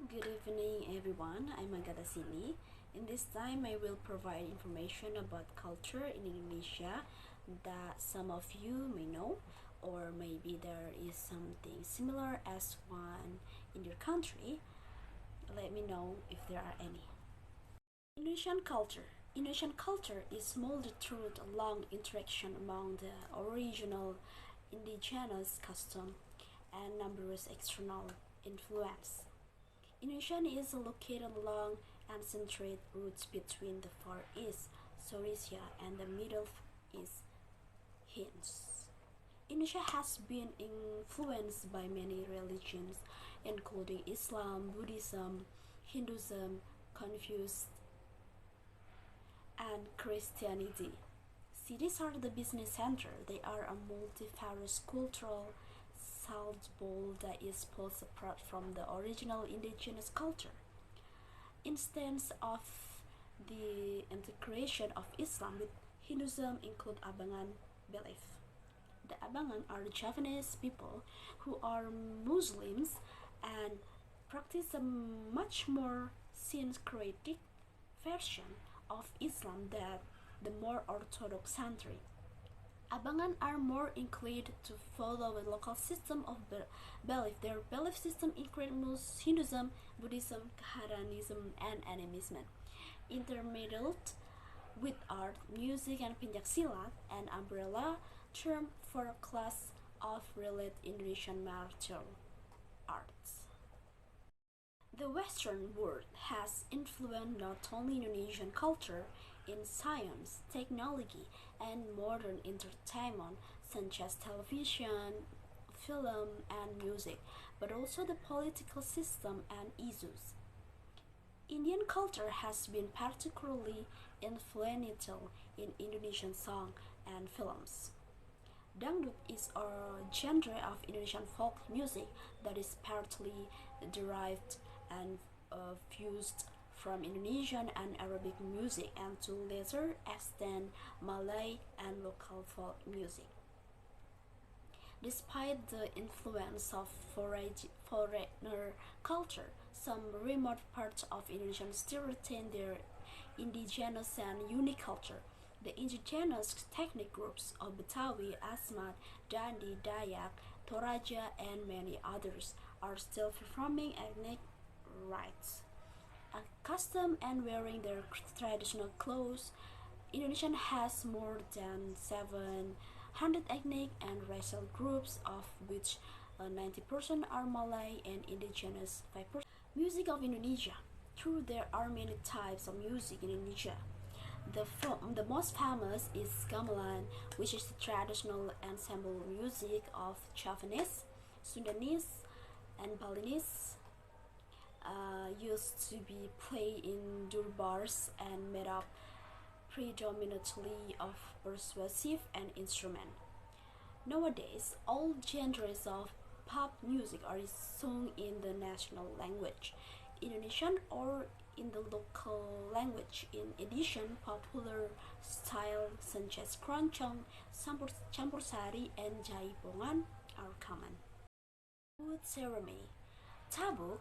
Good evening everyone. I'm Agata Sini. In this time, I will provide information about culture in Indonesia that some of you may know, or maybe there is something similar as one in your country. Let me know if there are any. Indonesian culture. Indonesian culture is molded through the long interaction among the original indigenous custom and numerous external influence. Indonesia is located along ancient routes between the Far East, South Asia, and the Middle East. Hence, Indonesia has been influenced by many religions, including Islam, Buddhism, Hinduism, Confucius, and Christianity. Cities are the business center. They are a multifarious cultural salt bowl that is pulled apart from the original indigenous culture. Instances of the integration of Islam with Hinduism include Abangan belief. The Abangan are Javanese people who are Muslims and practice a much more syncretic version of Islam than the more orthodox country. Abangan are more inclined to follow a local system of belief. Their belief system includes Hinduism, Buddhism, Kaharanism, and animism. Intermediate with art, music, and pencaksilat, an umbrella term for a class of related Indonesian martial arts. The Western world has influenced not only Indonesian culture in science, technology, and modern entertainment such as television, film, and music, but also the political system and issues. Indian culture has been particularly influential in Indonesian song and films. Dangdut is a genre of Indonesian folk music that is partly derived and fused from Indonesian and Arabic music and to a lesser extent Malay and local folk music. Despite the influence of foreigner culture, some remote parts of Indonesia still retain their indigenous and unique culture. The indigenous ethnic groups of Betawi, Asmat, Dandi, Dayak, Toraja, and many others are still performing ethnic rites. Accustomed and wearing their traditional clothes, Indonesia has more than 700 ethnic and racial groups, of which 90% are Malay and indigenous 5%. Music of Indonesia. Through there are many types of music in Indonesia. The most famous is gamelan, which is the traditional ensemble music of Javanese, Sundanese, and Balinese. Used to be played in durbars and made up predominantly of persuasive and instrument. Nowadays, all genres of pop music are sung in the national language, Indonesian or in the local language. In addition, popular styles such as keroncong, campur sari, and jaipongan are common. Food ceremony. Tabuk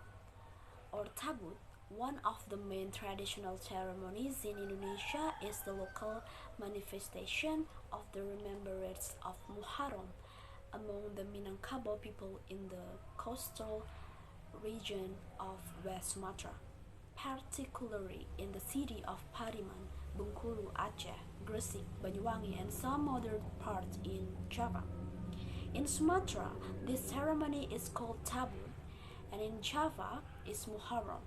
or tabut, one of the main traditional ceremonies in Indonesia, is the local manifestation of the remembrance of Muharram among the Minangkabau people in the coastal region of West Sumatra, particularly in the city of Pariman, Bengkulu, Aceh, Gresik, Banyuwangi, and some other parts in Java. In Sumatra, this ceremony is called tabut, and in Java is Muharram.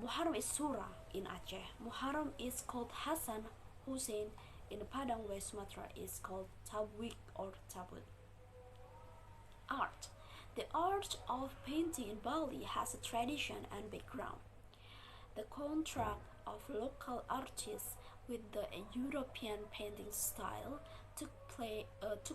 Muharram is Sura in Aceh. Muharram is called Hasan Hussein in Padang, West Sumatra is called Tabwik or Tabut. Art. The art of painting in Bali has a tradition and background. The contract of local artists with the European painting style took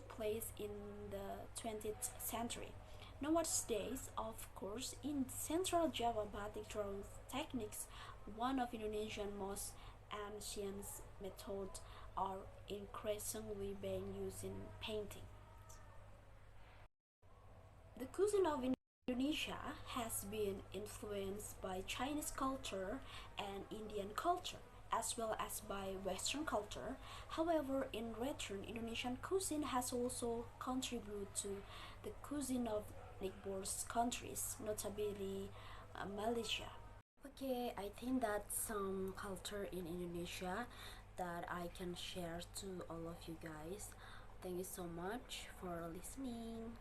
place in the 20th century. Nowadays, of course, in Central Java, batik drawing techniques, one of Indonesia's most ancient methods, are increasingly being used in painting. The cuisine of Indonesia has been influenced by Chinese culture and Indian culture, as well as by Western culture. However, in return, Indonesian cuisine has also contributed to the cuisine of neighbors countries, notably Malaysia. Okay, I think that's some culture in Indonesia that I can share to all of you guys. Thank you so much for listening.